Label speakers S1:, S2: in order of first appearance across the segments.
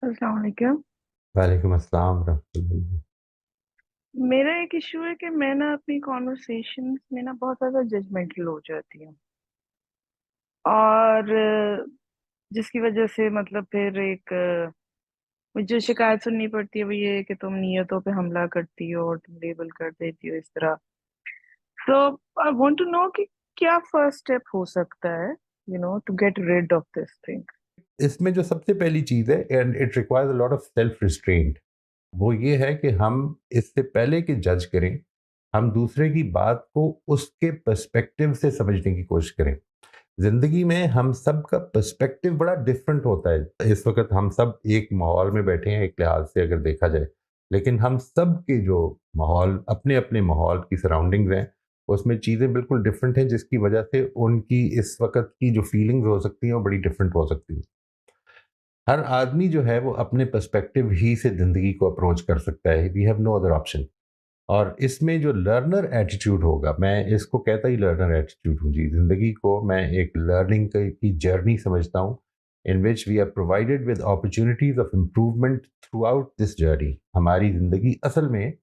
S1: अस्सलाम वालेकुम।
S2: वालेकुम अस्सलाम रहमतुल्लाह।
S1: मेरा एक इशू है कि मैं ना अपनी कॉन्वर्सेशंस में ना बहुत ज़्यादा जजमेंटल हो जाती हूँ। और जिसकी वजह से मतलब फिर एक मुझे शिकायत सुननी पड़ती है, वो ये है कि तुम नियतों पे हमला करती हो और तुम लेबल कर देती हो इस तरह। So I want to know कि क्या फर्स्ट स्टेप हो सकता है, to get rid of this thing.
S2: इसमें जो सबसे पहली चीज़ है, and it requires a lot of self restraint, वो ये है कि हम इससे पहले कि जज करें, हम दूसरे की बात को उसके पर्सपेक्टिव से समझने की कोशिश करें। ज़िंदगी में हम सब का पर्सपेक्टिव बड़ा डिफरेंट होता है। इस वक़्त हम सब एक माहौल में बैठे हैं, एक लिहाज से अगर देखा जाए, लेकिन हम सब के जो माहौल, अपने-अपने माहौल की सराउंडिंग्स हैं, उसमें चीज़ें बिल्कुल डिफरेंट हैं, जिसकी वजह से उनकी इस वक़्त की जो फीलिंग्स हो सकती हैं, वो बड़ी डिफरेंट हो सकती हैं। हर आदमी जो है वो अपने पर्सपेक्टिव ही से ज़िंदगी को अप्रोच कर सकता है। We have no other option. और इसमें जो लर्नर एटीट्यूड होगा, मैं इसको कहता ही लर्नर एटीट्यूड हूँ जी। ज़िंदगी को मैं एक लर्निंग की जर्नी समझता हूँ, in which we are provided with opportunities of improvement throughout this journey. हमारी ज़िंदगी असल में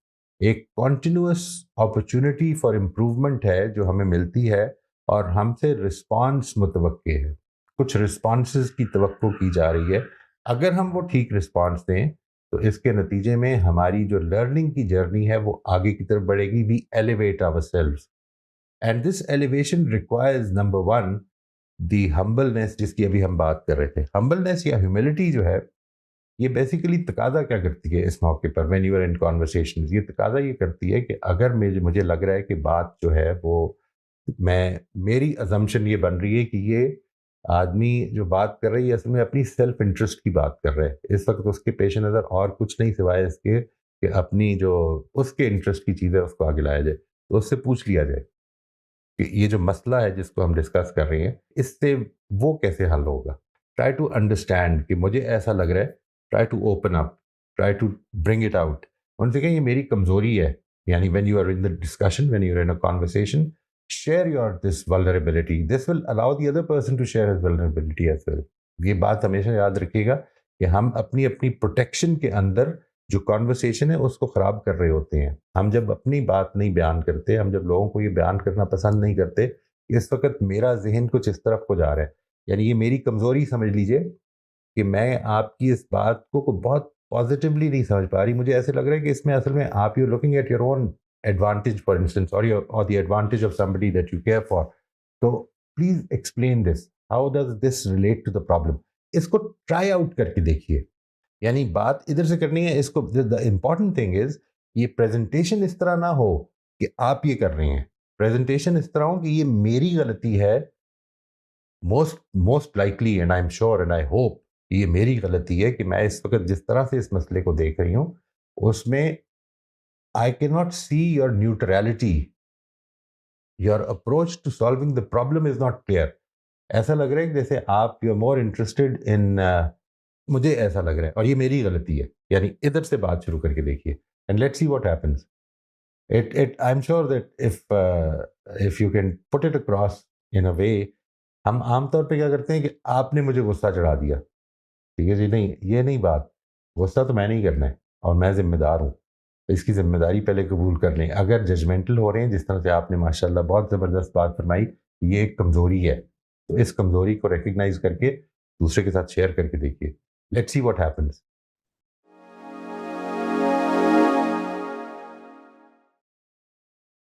S2: एक कॉन्टिन्यूस अपॉर्चुनिटी फॉर इम्प्रूवमेंट है जो हमें मिलती है, और हमसे रिस्पॉन्स मुतवक्के है। कुछ रिस्पॉन्सेज की तवक्को की जा रही है। अगर हम वो ठीक रिस्पॉन्स दें, तो इसके नतीजे में हमारी जो लर्निंग की जर्नी है वो आगे की तरफ बढ़ेगी। We elevate ourselves, and this elevation requires number one the humbleness, जिसकी अभी हम बात कर रहे थे। हम्बलनेस या ह्यूमिलिटी जो है, ये बेसिकली तकाजा क्या करती है इस मौके पर, when you are in conversation, ये तकाजा ये करती है कि अगर मुझे लग रहा है कि बात जो है वो, मैं मेरी अजम्पशन ये बन रही है कि ये आदमी जो बात कर रही है असल में अपनी सेल्फ इंटरेस्ट की बात कर रहा है, इस वक्त उसके पेश नज़र और कुछ नहीं सिवाय इसके कि अपनी जो उसके इंटरेस्ट की चीज़ है उसको आगे लाया जाए, तो उससे पूछ लिया जाए कि ये जो मसला है जिसको हम डिस्कस कर रहे हैं, इससे वो कैसे हल होगा। ट्राई टू अंडरस्टैंड कि मुझे ऐसा लग रहा है, try to open up, try to bring it out. उनसे कहें ये मेरी कमजोरी है, यानी when you are in the discussion, when you are in a conversation, share your this vulnerability. This will allow the other person to share his vulnerability as well. ये बात हमेशा याद रखिएगा कि हम अपनी अपनी प्रोटेक्शन के अंदर जो कॉन्वर्सेशन है उसको ख़राब कर रहे होते हैं। हम जब अपनी बात नहीं बयान करते, हम जब लोगों को ये बयान करना पसंद नहीं करते, इस वक्त मेरा जहन कुछ इस तरफ को जा रहा है, यानी ये मेरी कमज़ोरी समझ लीजिए कि मैं आपकी इस बात को बहुत पॉजिटिवली नहीं समझ पा रही। मुझे ऐसे लग रहा है कि इसमें असल में आप you looking at your own advantage, for instance, or the advantage of somebody that you care for. So please explain this. How does this relate to the problem? इसको ट्राई आउट करके देखिए। यानी बात इधर से करनी है इसको। द इम्पॉर्टेंट थिंग इज, ये प्रेजेंटेशन इस तरह ना हो कि आप ये कर रहे हैं। प्रेजेंटेशन इस तरह हो कि ये मेरी गलती है, most likely, and I am sure and I hope ये मेरी गलती है कि मैं इस वक्त जिस तरह से इस मसले को देख रही हूँ उसमें I can not see your neutrality, your approach to solving the problem is not clear. ऐसा लग रहा है कि जैसे आप you are more interested in, मुझे ऐसा लग रहा है और ये मेरी गलती है, यानी इधर से बात शुरू करके देखिए, and let's see what happens. It I am sure that if you can put it across in a way. हम आमतौर पे क्या करते हैं कि आपने मुझे गुस्सा चढ़ा दिया, ठीक है जी, नहीं ये नहीं बात। गुस्सा तो मैंने ही करना है और मैं जिम्मेदार हूँ, तो इसकी जिम्मेदारी पहले कबूल कर लें। अगर जजमेंटल हो रहे हैं, जिस तरह से आपने माशाल्लाह बहुत ज़बरदस्त बात फरमाई, ये एक कमज़ोरी है, तो इस कमज़ोरी को रिकग्नाइज करके दूसरे के साथ शेयर करके देखिए। Let's see what happens.